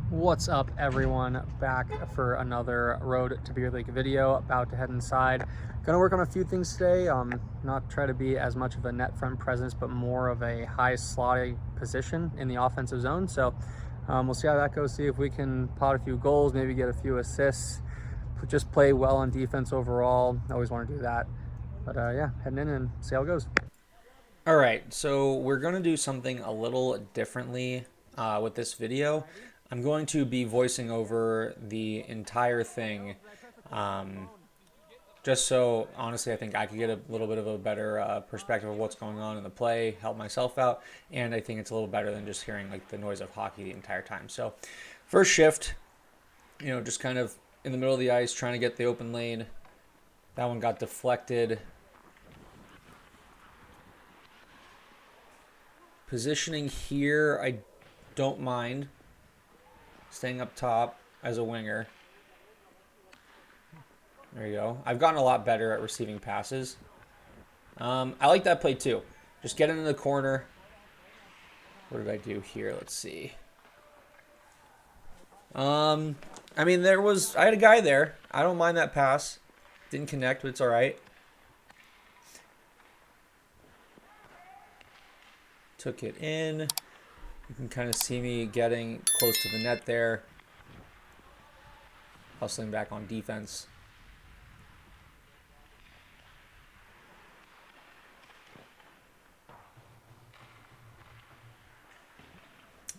What's up, everyone? Back for another Road to Beer League video. About to head inside. Gonna work on a few things today. Not try to be as much of a net front presence, but more of a high slotting position in the offensive zone. So we'll see how that goes. See if we can pot a few goals, maybe get a few assists. Just play well on defense overall. I always want to do that. But yeah, heading in and see how it goes. All right, so we're going to do something a little differently with this video. I'm going to be voicing over the entire thing, um, just so honestly I think I could get a little bit of a better perspective of what's going on in the play, help myself out, and I think it's a little better than just hearing like the noise of hockey the entire time. So, first shift, just kind of in the middle of the ice, trying to get the open lane. That one got deflected. Positioning here, I don't mind staying up top as a winger. There you go. I've gotten a lot better at receiving passes. I like that play too. Just get into the corner. What did I do here? Let's see. I mean, I had a guy there. I don't mind that pass. Didn't connect, but it's all right. Took it in. You can kind of see me getting close to the net there. Hustling back on defense.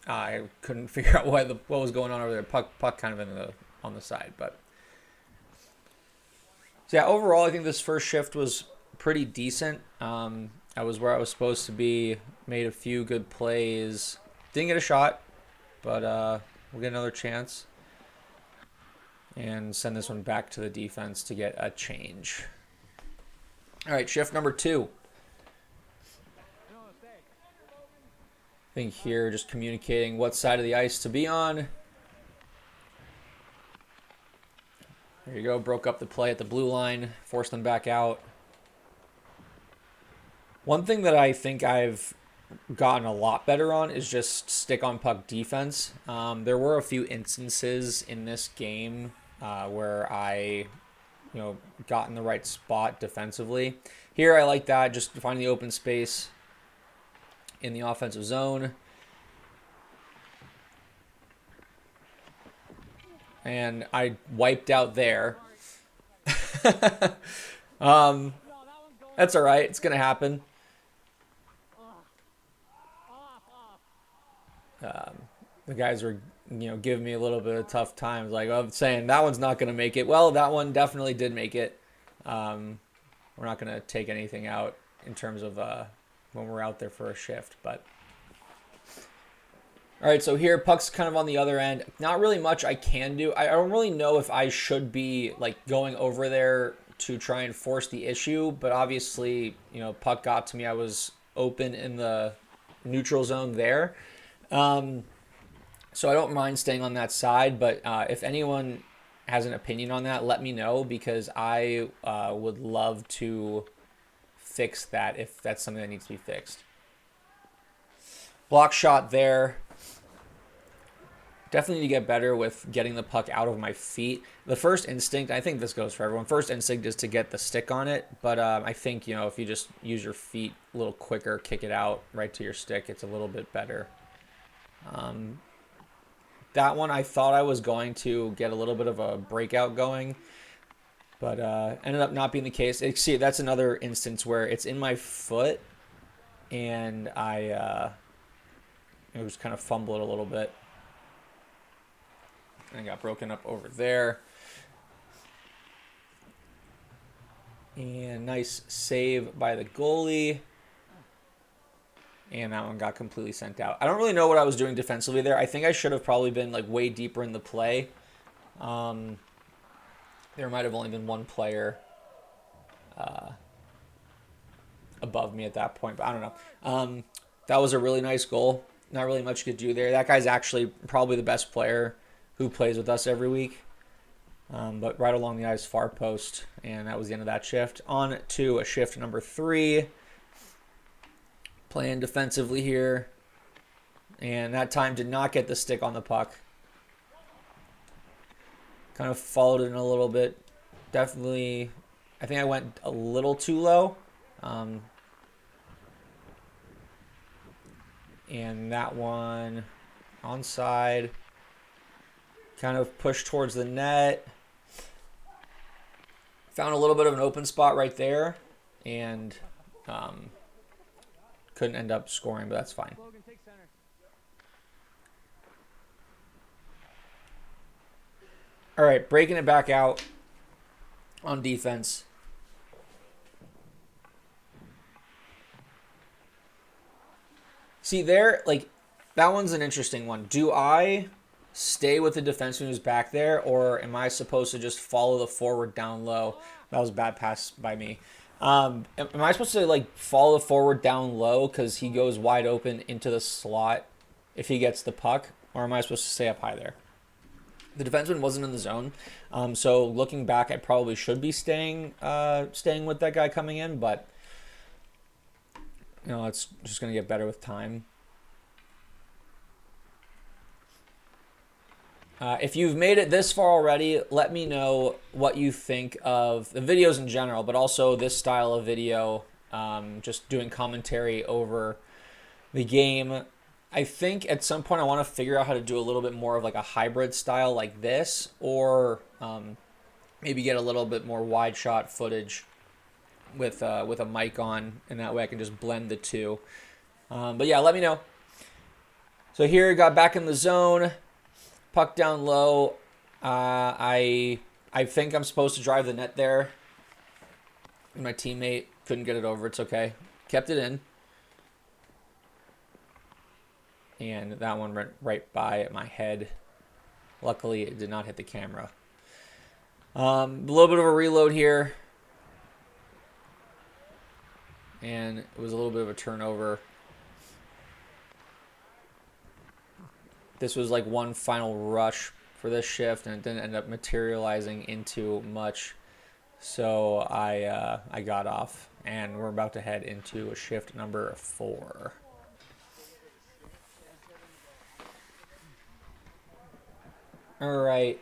I couldn't figure out what was going on over there. Puck kind of on the side, but so yeah. Overall, I think this first shift was pretty decent. I was where I was supposed to be. Made a few good plays. Didn't get a shot, but we'll get another chance and send this one back to the defense to get a change. All right, shift number 2. I think here just communicating what side of the ice to be on. There you go. Broke up the play at the blue line. Forced them back out. One thing that I think I've gotten a lot better on is just stick on puck defense. There were a few instances in this game where I, got in the right spot defensively. Here I like that, just finding the open space in the offensive zone. And I wiped out there. That's all right. It's going to happen. The guys were, giving me a little bit of tough times. Like, I'm saying that one's not going to make it. Well, that one definitely did make it. We're not going to take anything out in terms of when we're out there for a shift. But all right, so here puck's kind of on the other end. Not really much I can do. I don't really know if I should be like going over there to try and force the issue. But obviously, puck got to me. I was open in the neutral zone there. So I don't mind staying on that side, but if anyone has an opinion on that, let me know, because I would love to fix that if that's something that needs to be fixed. Block shot there. Definitely need to get better with getting the puck out of my feet. The first instinct, I think this goes for everyone, first instinct is to get the stick on it. But I think, if you just use your feet a little quicker, kick it out right to your stick, it's a little bit better. That one I thought I was going to get a little bit of a breakout going, but ended up not being the case. See, that's another instance where it's in my foot, and I just kind of fumble it a little bit. And got broken up over there. And nice save by the goalie. And that one got completely sent out. I don't really know what I was doing defensively there. I think I should have probably been like way deeper in the play. There might have only been one player above me at that point, but I don't know. That was a really nice goal. Not really much you could do there. That guy's actually probably the best player who plays with us every week. But right along the ice, far post, and that was the end of that shift. On to a shift number 3. Playing defensively here. And that time did not get the stick on the puck. Kind of followed it in a little bit. Definitely, I think I went a little too low. And that one onside. Kind of pushed towards the net. Found a little bit of an open spot right there. And couldn't end up scoring, but that's fine. All right, breaking it back out on defense. See there, like, that one's an interesting one. Do I stay with the defenseman who's back there, or am I supposed to just follow the forward down low? That was a bad pass by me. Am I supposed to, like, follow the forward down low because he goes wide open into the slot if he gets the puck, or am I supposed to stay up high there? The defenseman wasn't in the zone, so looking back, I probably should be staying with that guy coming in, but you know, it's just going to get better with time. If you've made it this far already, let me know what you think of the videos in general, but also this style of video, just doing commentary over the game. I think at some point I want to figure out how to do a little bit more of like a hybrid style like this, or maybe get a little bit more wide shot footage with a mic on, and that way I can just blend the two. But yeah, let me know. So here, got back in the zone, puck down low. I think I'm supposed to drive the net there. My teammate couldn't get it over. It's okay. Kept it in. And that one went right by my head. Luckily, it did not hit the camera. A little bit of a reload here. And it was a little bit of a turnover. This was like one final rush for this shift, and it didn't end up materializing into much. So I got off, and we're about to head into shift number 4. All right.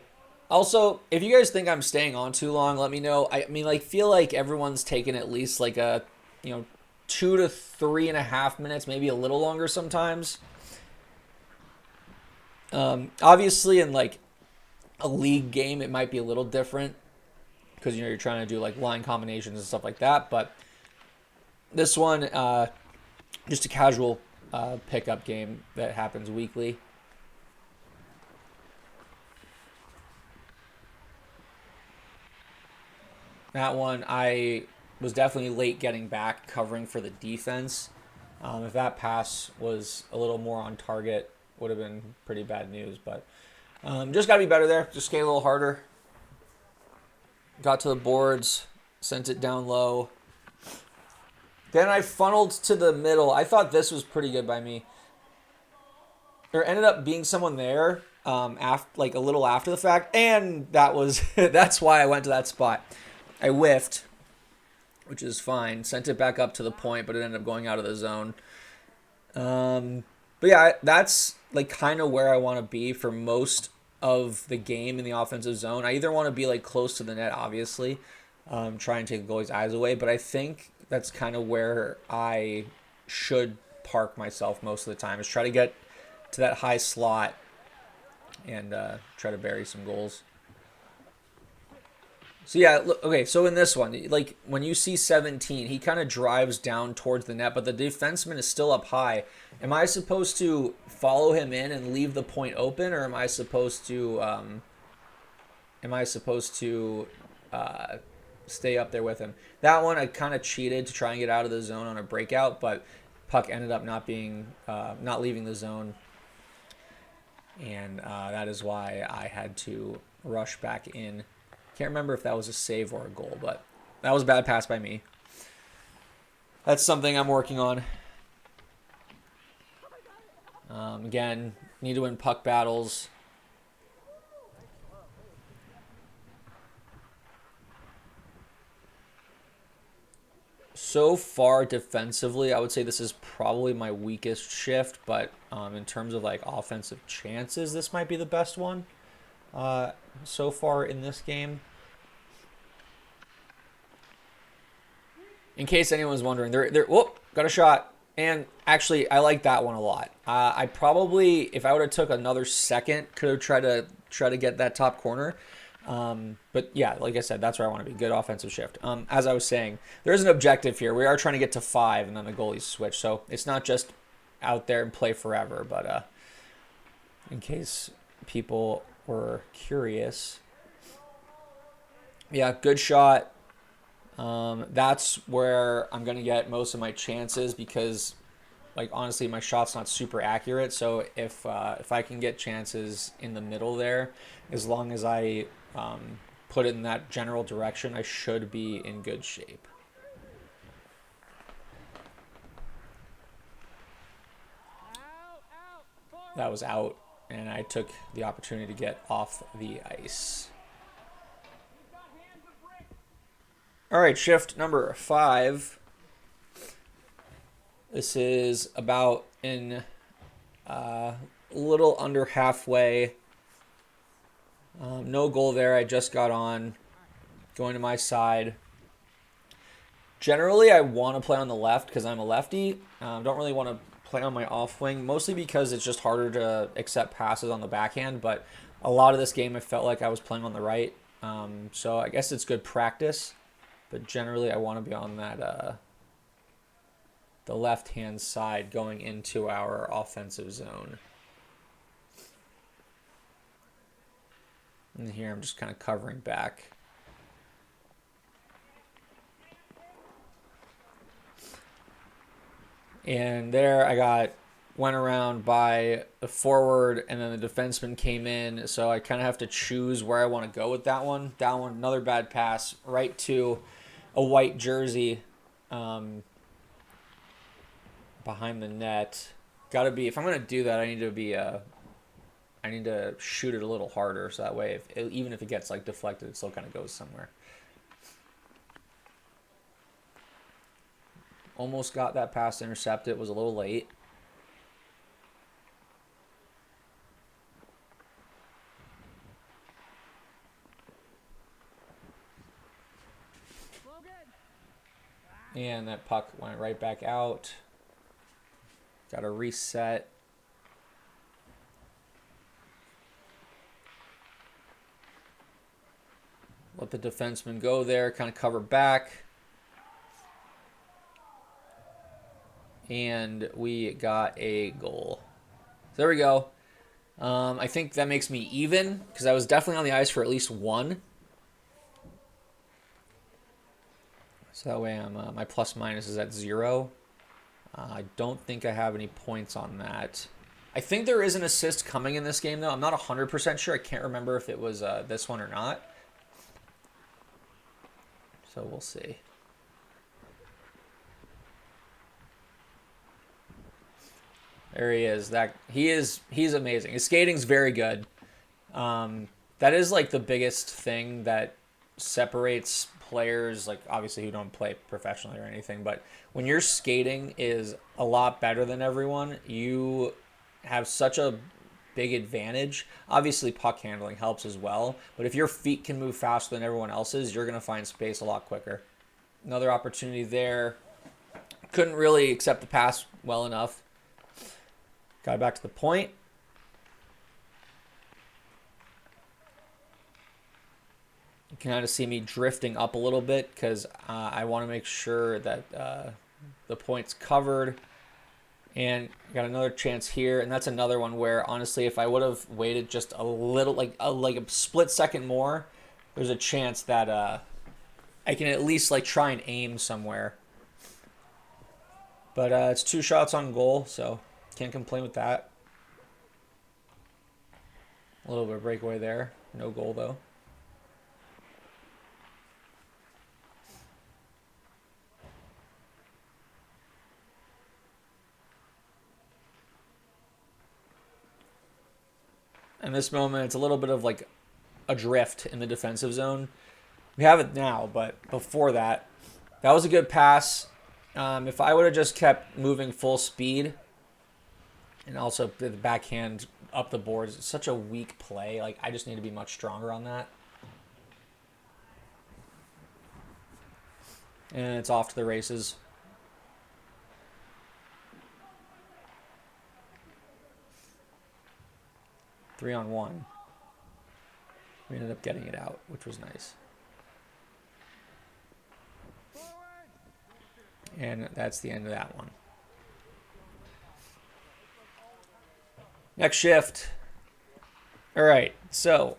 Also, if you guys think I'm staying on too long, let me know. I mean, like, feel like everyone's taken at least like a, 2 to 3.5 minutes, maybe a little longer sometimes. Obviously, in like a league game, it might be a little different because you're trying to do like line combinations and stuff like that. But this one, just a casual pickup game that happens weekly. That one, I was definitely late getting back, covering for the defense. If that pass was a little more on target, would have been pretty bad news. But just got to be better there. Just skate a little harder. Got to the boards, sent it down low. Then I funneled to the middle. I thought this was pretty good by me. There ended up being someone there like a little after the fact, and that's why I went to that spot. I whiffed, which is fine. Sent it back up to the point, but it ended up going out of the zone. But yeah, that's like kind of where I want to be for most of the game in the offensive zone. I either want to be like close to the net, obviously, try and take the goalie's eyes away, but I think that's kind of where I should park myself most of the time, is try to get to that high slot and try to bury some goals. So yeah, look, okay, so in this one, like when you see 17, he kind of drives down towards the net, but the defenseman is still up high. Am I supposed to follow him in and leave the point open, or am I supposed to stay up there with him? That one I kind of cheated to try and get out of the zone on a breakout, but puck ended up not leaving the zone, and that is why I had to rush back in. Can't remember if that was a save or a goal, but that was a bad pass by me. That's something I'm working on. Again, need to win puck battles. So far defensively, I would say this is probably my weakest shift, but in terms of like offensive chances, this might be the best one. so far in this game. In case anyone's wondering, whoop, got a shot. And actually, I like that one a lot. I probably, if I would have took another second, could have tried to get that top corner. But yeah, like I said, that's where I want to be. Good offensive shift. As I was saying, there is an objective here. We are trying to get to 5, and then the goalies switch. So it's not just out there and play forever. But in case people were curious, yeah, good shot. That's where I'm going to get most of my chances because, like, honestly, my shot's not super accurate. So if I can get chances in the middle there, as long as I put it in that general direction, I should be in good shape. That was out, and I took the opportunity to get off the ice. All right, shift number 5. This is about in a little under halfway. No goal there. I just got on. Going to my side. Generally, I want to play on the left because I'm a lefty. Don't really want to play on my off wing, mostly because it's just harder to accept passes on the backhand. But a lot of this game, I felt like I was playing on the right. So I guess it's good practice. But generally, I want to be on that the left-hand side going into our offensive zone. And here I'm just kind of covering back. And there I went around by the forward, and then the defenseman came in. So I kind of have to choose where I want to go with that one. That one, another bad pass right to a white jersey behind the net. Got to be, if I'm going to do that, I need to shoot it a little harder. So that way, even if it gets like deflected, it still kind of goes somewhere. Almost got that pass intercepted. It was a little late. And that puck went right back out. Got to reset. Let the defenseman go there, kind of cover back. And we got a goal. So there we go. I think that makes me even because I was definitely on the ice for at least one. So that way I'm my plus minus is at 0. I don't think I have any points on that. I think there is an assist coming in this game, though. I'm not 100% sure. I can't remember if it was this one or not. So we'll see. There he is. He's amazing. His skating's very good. That is like the biggest thing that separates players, like obviously who don't play professionally or anything, but when your skating is a lot better than everyone, you have such a big advantage. Obviously puck handling helps as well, but if your feet can move faster than everyone else's, you're going to find space a lot quicker. Another opportunity there. Couldn't really accept the pass well enough. Got it back to the point. You can kind of see me drifting up a little bit because I want to make sure that the point's covered. And got another chance here, and that's another one where, honestly, if I would have waited just a little, like a split second more, there's a chance that I can at least like try and aim somewhere. But it's 2 shots on goal, so can't complain with that. A little bit of breakaway there. No goal, though. In this moment, it's a little bit of like a drift in the defensive zone. We have it now, but before that, that was a good pass. If I would have just kept moving full speed, and also the backhand up the boards. It's such a weak play. Like, I just need to be much stronger on that. And it's off to the races. Three on one. We ended up getting it out, which was nice. And that's the end of that one. Next shift. All right, so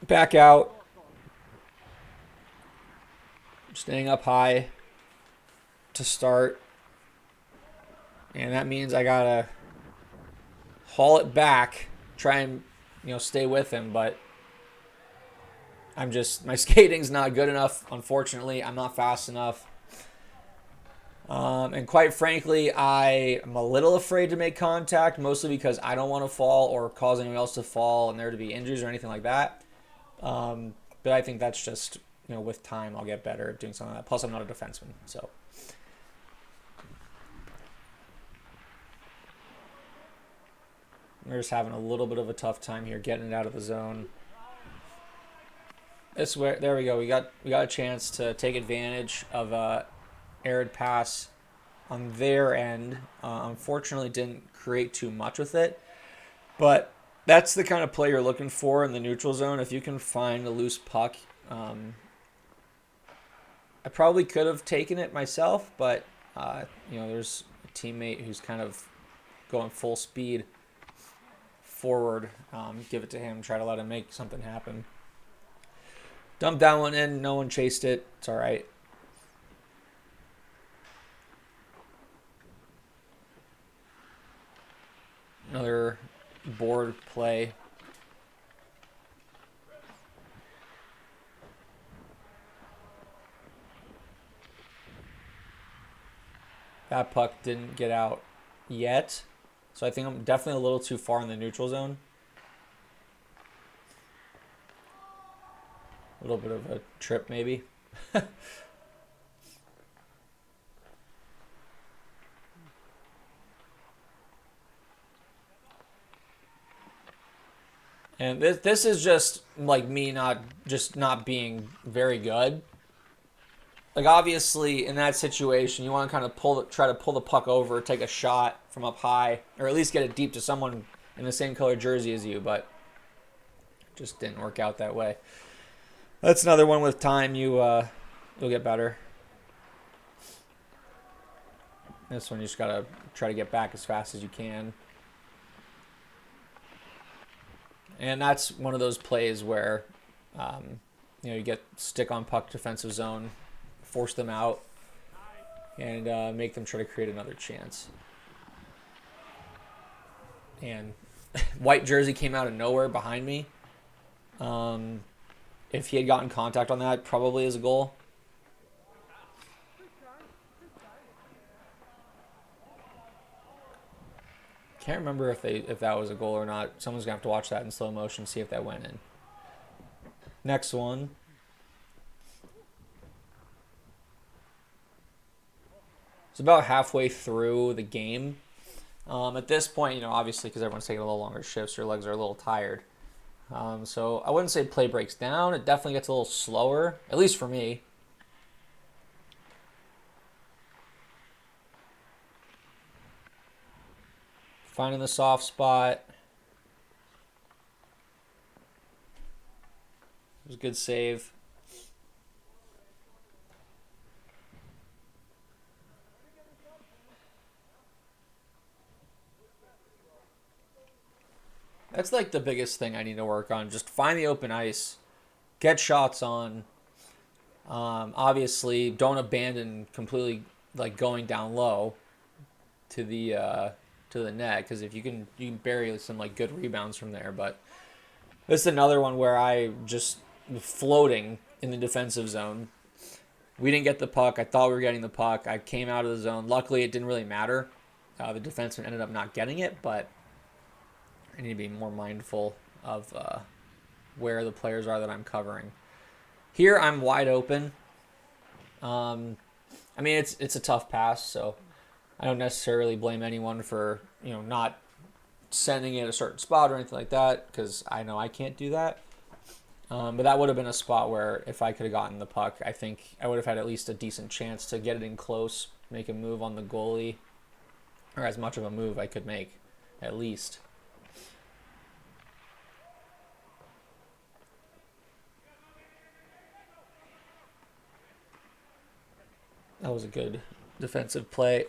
back out. Staying up high to start. And that means I gotta haul it back, try and, stay with him, but my skating's not good enough, unfortunately. I'm not fast enough. And quite frankly, I am a little afraid to make contact, mostly because I don't want to fall or cause anyone else to fall and there to be injuries or anything like that. But I think that's just, with time, I'll get better at doing something like that. Plus, I'm not a defenseman, so. We're just having a little bit of a tough time here getting it out of the zone. There we go. We got a chance to take advantage of a arid pass on their end. Unfortunately, didn't create too much with it, but that's the kind of play you're looking for in the neutral zone. If you can find a loose puck, I probably could have taken it myself, but there's a teammate who's kind of going full speed forward. Give it to him, try to let him make something happen. Dumped that one in, no one chased it. It's all right. Another board play. That puck didn't get out yet. So I think I'm definitely a little too far in the neutral zone. A little bit of a trip, maybe. And this is just like me not being very good. Like, obviously, in that situation, you want to kind of try to pull the puck over, take a shot from up high, or at least get it deep to someone in the same color jersey as you, but it just didn't work out that way. That's another one with time. You'll get better. This one you just gotta try to get back as fast as you can. And that's one of those plays where you get stick on puck defensive zone, force them out, and make them try to create another chance. And white jersey came out of nowhere behind me. If he had gotten contact on that, probably is a goal. Can't remember if that was a goal or not. Someone's gonna have to watch that in slow motion, see if that went in. Next one. It's about halfway through the game. At this point, obviously because everyone's taking a little longer shifts, your legs are a little tired. So I wouldn't say play breaks down. It definitely gets a little slower, at least for me. Finding the soft spot. It was a good save. That's like the biggest thing I need to work on. Just find the open ice. Get shots on. Obviously, don't abandon completely, like, going down low to the net, because if you can bury some like good rebounds from there. But this is another one where I just floating in the defensive zone. We didn't get the puck. I thought we were getting the puck. I came out of the zone. Luckily, it didn't really matter. The defenseman ended up not getting it, but I need to be more mindful of where the players are that I'm covering. Here, I'm wide open. I mean, it's a tough pass, so I don't necessarily blame anyone for not sending it a certain spot or anything like that, because I know I can't do that. But that would have been a spot where if I could have gotten the puck, I think I would have had at least a decent chance to get it in close, make a move on the goalie, or as much of a move I could make, at least. That was a good defensive play.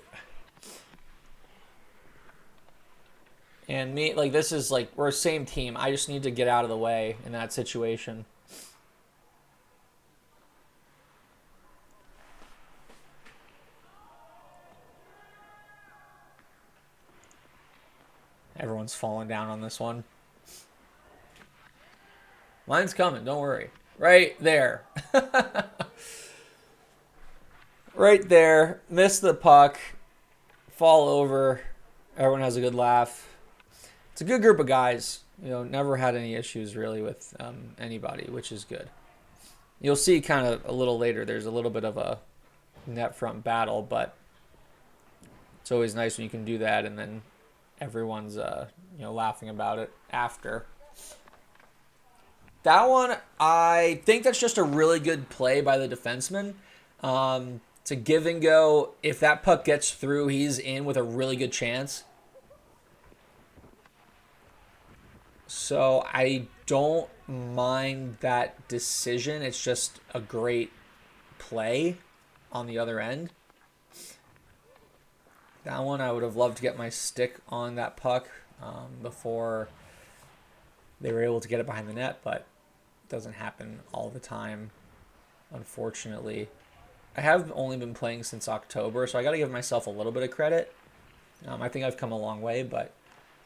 And me, like, this is like, we're a same team. I just need to get out of the way in that situation. Everyone's falling down on this one. Mine's coming, don't worry. Right there. Right there. Miss the puck. Fall over. Everyone has a good laugh. It's a good group of guys. You know, never had any issues really with anybody, which is good. You'll see kind of a little later, there's a little bit of a net front battle, but it's always nice when you can do that and then everyone's laughing about it after. That one, I think that's just a really good play by the defenseman. It's a give and go. If that puck gets through, he's in with a really good chance. So I don't mind that decision. It's just a great play on the other end. That one, I would have loved to get my stick on that puck before they were able to get it behind the net, but it doesn't happen all the time, unfortunately. I have only been playing since October, so I got to give myself a little bit of credit. I think I've come a long way, but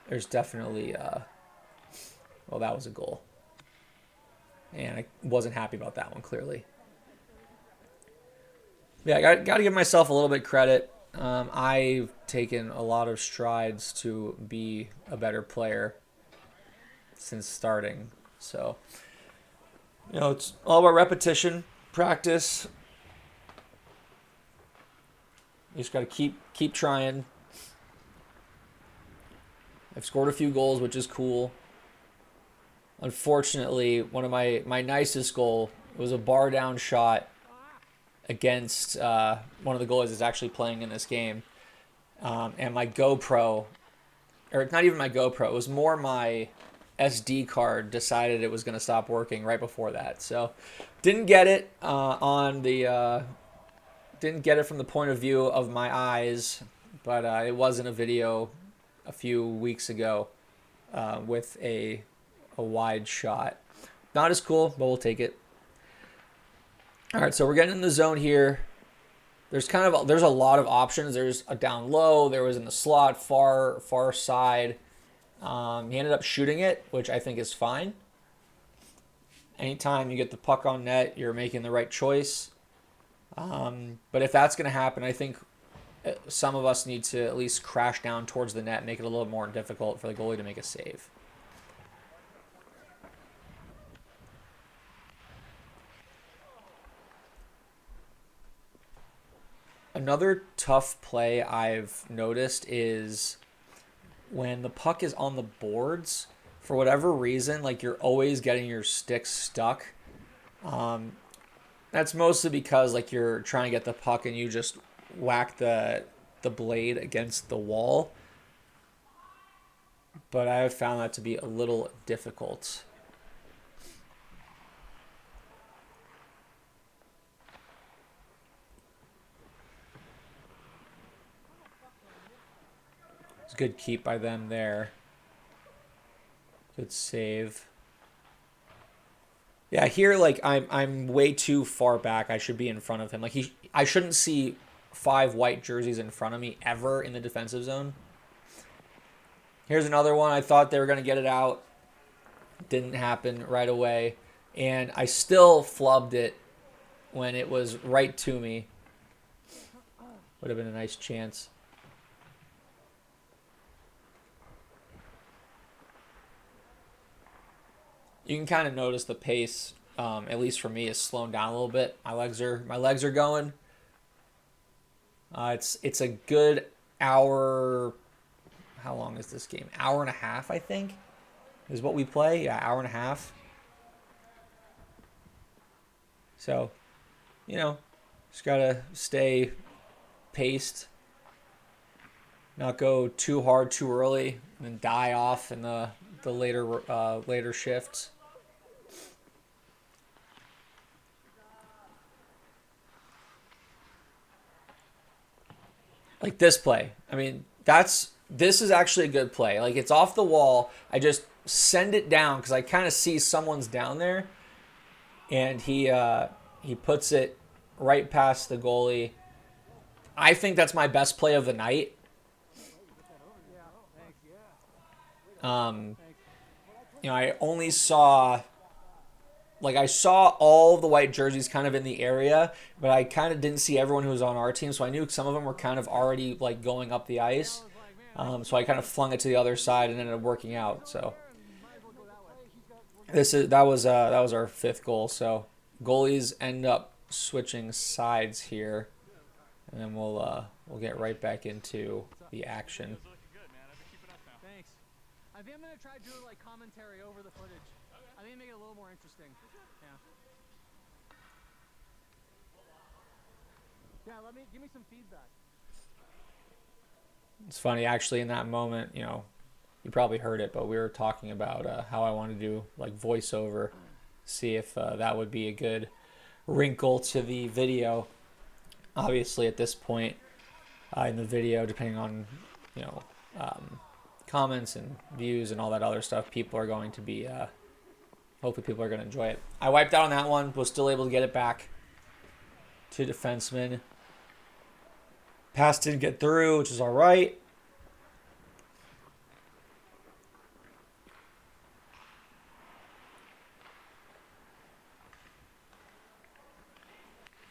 there's definitely... well, that was a goal. And I wasn't happy about that one, clearly. Yeah, I got to give myself a little bit of credit. I've taken a lot of strides to be a better player since starting. So, it's all about repetition, practice. You just got to keep trying. I've scored a few goals, which is cool. Unfortunately, one of my nicest goal was a bar down shot against one of the goalies that's actually playing in this game. And my GoPro, or not even my GoPro, it was more my SD card decided it was going to stop working right before that. So didn't get it didn't get it from the point of view of my eyes, but it was in a video a few weeks ago with a wide shot. Not as cool, but we'll take it. All right, so we're getting in the zone here. There's a lot of options. There's a down low. There was in the slot, far side. He ended up shooting it, which I think is fine. Anytime you get the puck on net, you're making the right choice. But if that's going to happen, I think some of us need to at least crash down towards the net, make it a little more difficult for the goalie to make a save. Another tough play I've noticed is when the puck is on the boards, for whatever reason, like you're always getting your stick stuck. That's mostly because like you're trying to get the puck and you just whack the blade against the wall. But I have found that to be a little difficult. It's a good keep by them there. Good save. Yeah, here like I'm way too far back. I should be in front of him. Like I shouldn't see 5 white jerseys in front of me ever in the defensive zone. Here's another one. I thought they were going to get it out. Didn't happen right away. And I still flubbed it when it was right to me. Would have been a nice chance. You can kind of notice the pace, at least for me, is slowing down a little bit. My legs are going. It's a good hour. how long is this game? Hour and a half, I think, is what we play. Yeah, hour and a half. So, you know, just gotta stay paced, not go too hard too early, and then die off in the later shifts. Like this play. I mean, this is actually a good play. Like it's off the wall. I just send it down because I kind of see someone's down there, and he puts it right past the goalie. I think that's my best play of the night. I only saw, like, I saw all the white jerseys kind of in the area, but I kind of didn't see everyone who was on our team, so I knew some of them were kind of already, like, going up the ice. So I kind of flung it to the other side and ended up working out. So that was our 5th goal. So goalies end up switching sides here, and then we'll get right back into the action. I think I'm gonna try doing like commentary over the footage. I think make it a little more interesting. Yeah. Yeah, give me some feedback. It's funny, actually, in that moment, you probably heard it, but we were talking about how I want to do like voiceover, see if that would be a good wrinkle to the video. Obviously, at this point in the video, depending on comments and views and all that other stuff, people are going to be hopefully people are going to enjoy it. I wiped out on that one, was still able to get it back to defenseman. Pass didn't get through, which is all right.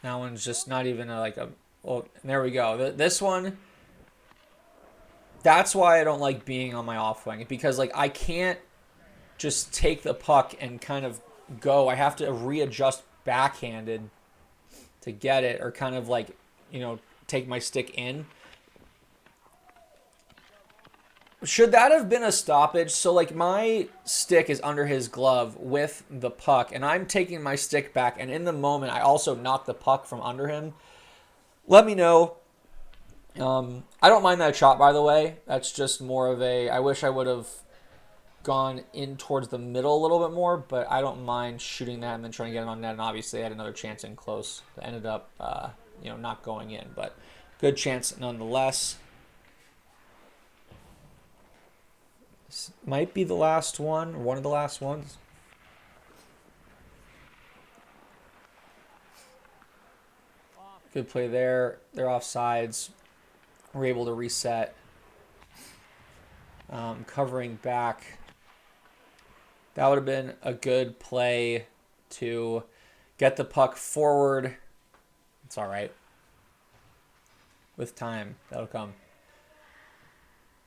That one's just not even well, there we go. This one, that's why I don't like being on my off wing, because like I can't just take the puck and kind of go. I have to readjust backhanded to get it, or kind of like, take my stick in. Should that have been a stoppage? So like my stick is under his glove with the puck, and I'm taking my stick back, and in the moment I also knock the puck from under him. Let me know. I don't mind that shot, by the way. That's just more of I wish I would have gone in towards the middle a little bit more, but I don't mind shooting that and then trying to get it on net. And obviously I had another chance in close that ended up, not going in, but good chance nonetheless. This might be the last one, or one of the last ones. Good play there. They're offsides. We're able to reset. Covering back. That would have been a good play to get the puck forward. It's all right. With time, that'll come.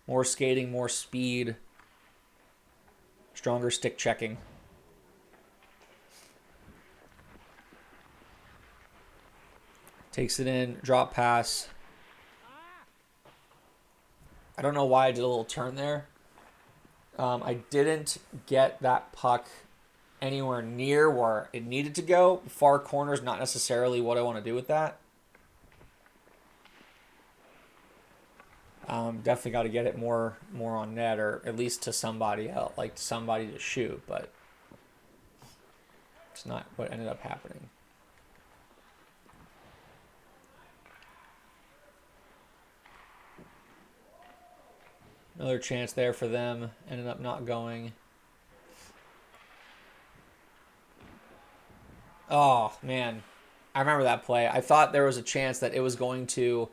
More skating, more speed. Stronger stick checking. Takes it in, drop pass. I don't know why I did a little turn there. I didn't get that puck anywhere near where it needed to go. Far corner is not necessarily what I want to do with that. Definitely got to get it more on net, or at least to somebody else, like somebody to shoot, but it's not what ended up happening. Another chance there for them. Ended up not going. Oh, man. I remember that play. I thought there was a chance that it was going to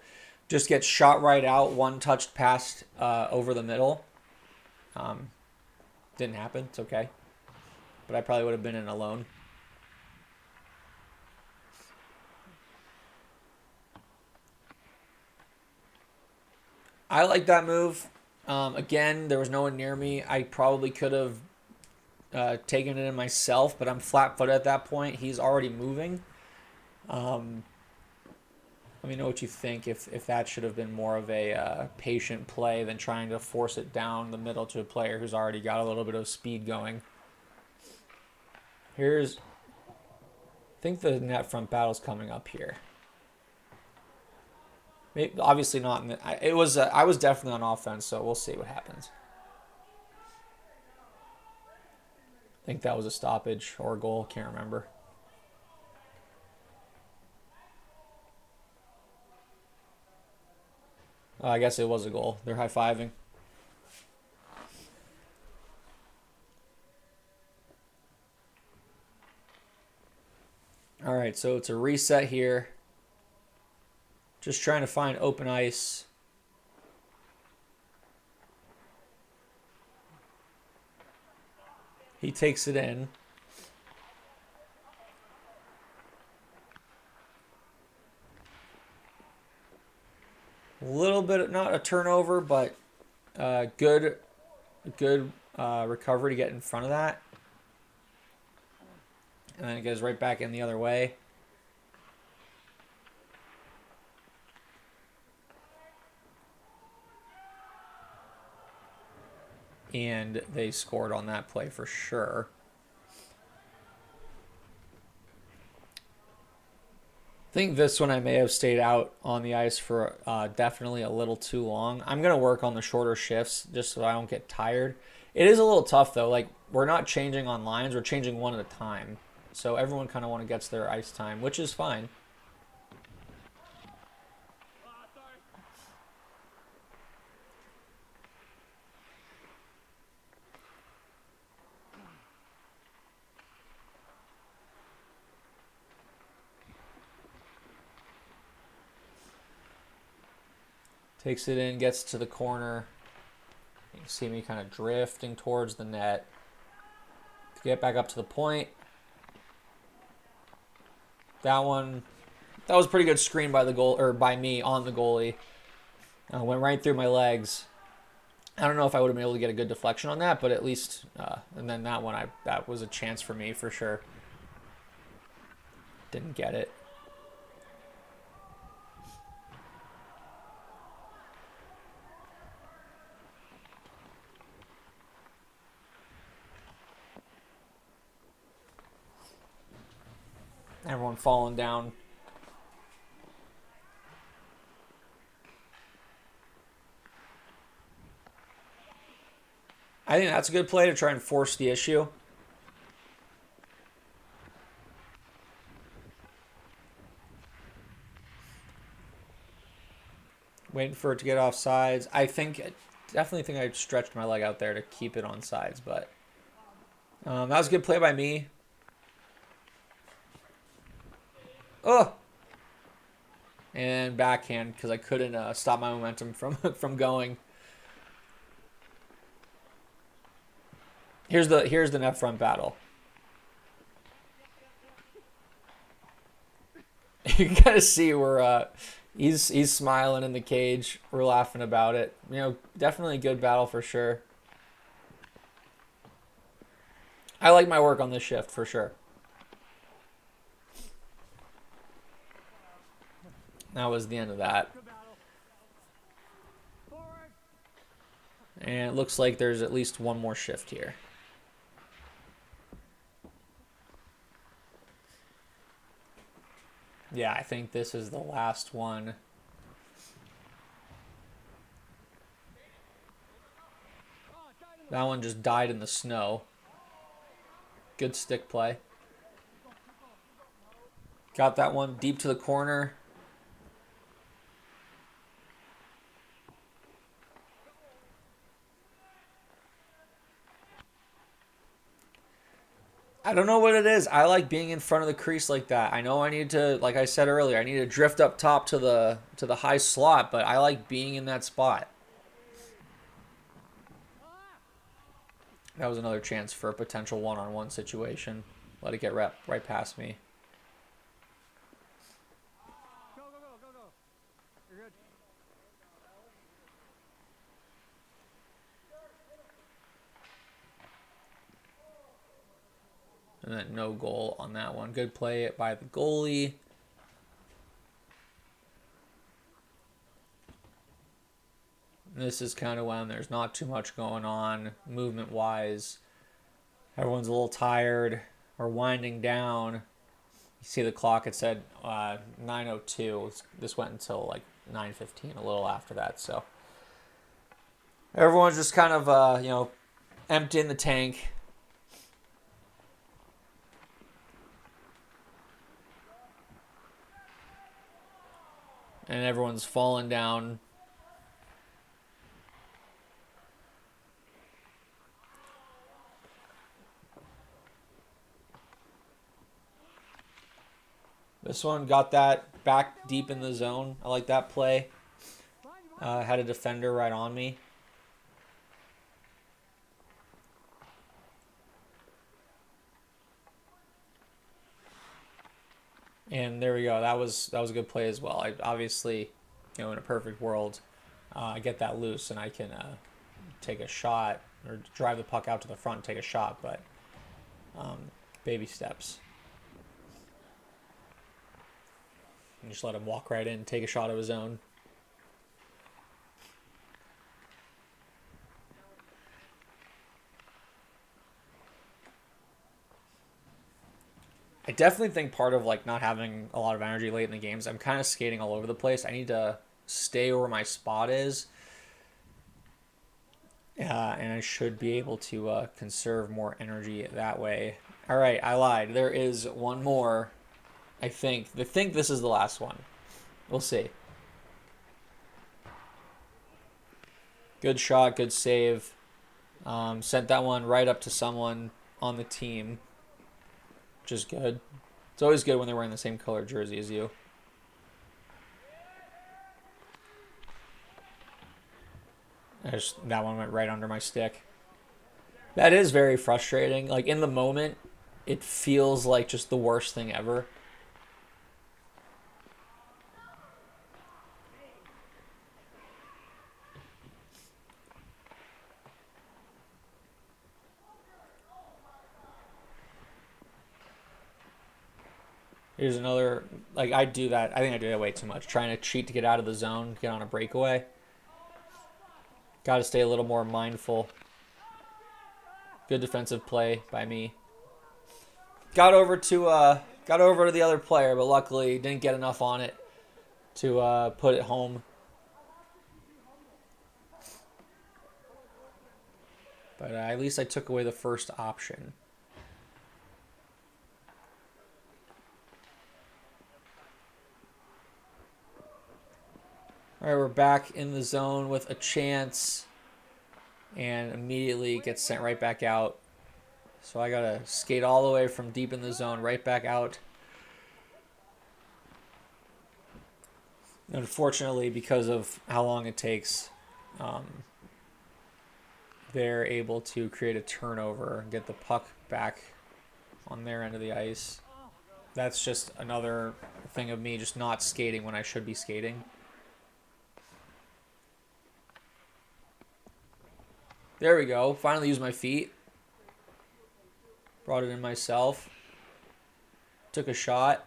just get shot right out, one touched past over the middle. Didn't happen. It's okay. But I probably would have been in alone. I like that move. Again, there was no one near me. I probably could have taken it in myself, but I'm flat-footed at that point. He's already moving. me know what you think, if that should have been more of a patient play than trying to force it down the middle to a player who's already got a little bit of speed going. Here's, I think the net front battle's coming up here. Maybe, obviously not. I was definitely on offense, so we'll see what happens. I think that was a stoppage or a goal. Can't remember. I guess it was a goal. They're high-fiving. All right, so it's a reset here. Just trying to find open ice. He takes it in. A little bit, not a turnover, but good recovery to get in front of that. And then it goes right back in the other way. And they scored on that play for sure. I think this one I may have stayed out on the ice for definitely a little too long. I'm going to work on the shorter shifts just so I don't get tired. It is a little tough, though. Like, we're not changing on lines. We're changing one at a time. So everyone kind of gets their ice time, which is fine. Takes it in, gets to the corner. You can see me kind of drifting towards the net. To get back up to the point. That one, that was a pretty good screen by the goal, or by me on the goalie. Went right through my legs. I don't know if I would have been able to get a good deflection on that, but at least, and then that one, that was a chance for me for sure. Didn't get it. Everyone falling down. I think that's a good play to try and force the issue. Waiting for it to get off sides. Definitely think I stretched my leg out there to keep it on sides, but that was a good play by me. Oh! And backhand because I couldn't stop my momentum from going. Here's the net front battle. You can kind of see where he's smiling in the cage. We're laughing about it. You know, definitely a good battle for sure. I like my work on this shift for sure. That was the end of that. And it looks like there's at least one more shift here. Yeah, I think this is the last one. That one just died in the snow. Good stick play. Got that one deep to the corner. I don't know what it is. I like being in front of the crease like that. I know I need to, like I said earlier, I need to drift up top to the high slot, but I like being in that spot. That was another chance for a potential one-on-one situation. Let it get right past me. Go, go, go, go, go. You're good. And then no goal on that one. Good play by the goalie. This is kind of when there's not too much going on movement-wise. Everyone's a little tired or winding down. You see the clock, it said 9:02. This went until like 9:15, a little after that. So everyone's just kind of, emptying the tank. And everyone's falling down. This one got that back deep in the zone. I like that play. Had a defender right on me. And there we go. That was a good play as well. I obviously, in a perfect world, I get that loose and I can take a shot or drive the puck out to the front and take a shot. But baby steps. And just let him walk right in, take a shot of his own. I definitely think part of like not having a lot of energy late in the games, I'm kind of skating all over the place. I need to stay where my spot is. And I should be able to conserve more energy that way. All right, I lied. There is one more. I think this is the last one. We'll see. Good shot, good save. Sent that one right up to someone on the team, which is good. It's always good when they're wearing the same color jersey as you. That one went right under my stick. That is very frustrating. Like in the moment, it feels like just the worst thing ever. Here's another, like I do that. I think I do that way too much. Trying to cheat to get out of the zone, get on a breakaway. Got to stay a little more mindful. Good defensive play by me. Got over to the other player, but luckily didn't get enough on it to put it home. But at least I took away the first option. All right, we're back in the zone with a chance and immediately gets sent right back out. So I got to skate all the way from deep in the zone right back out. Unfortunately, because of how long it takes, they're able to create a turnover and get the puck back on their end of the ice. That's just another thing of me just not skating when I should be skating. There we go. Finally used my feet. Brought it in myself. Took a shot.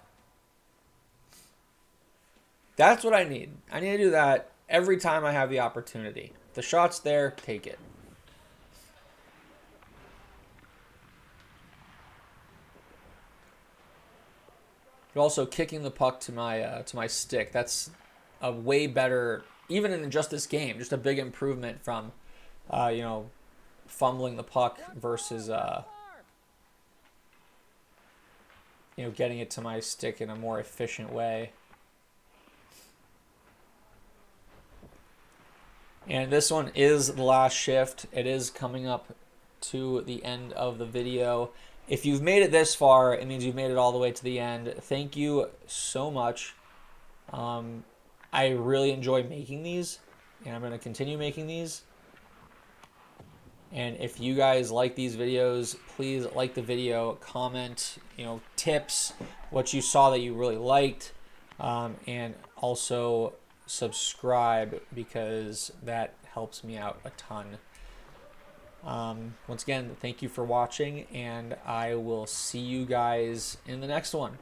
That's what I need. I need to do that every time I have the opportunity. If the shot's there, take it. But also kicking the puck to my stick. That's a way better, even in just this game, just a big improvement from fumbling the puck versus, getting it to my stick in a more efficient way. And this one is the last shift. It is coming up to the end of the video. If you've made it this far, it means you've made it all the way to the end. Thank you so much. I really enjoy making these, and I'm going to continue making these. And if you guys like these videos, please like the video, comment, tips, what you saw that you really liked, and also subscribe because that helps me out a ton. Once again, thank you for watching, and I will see you guys in the next one.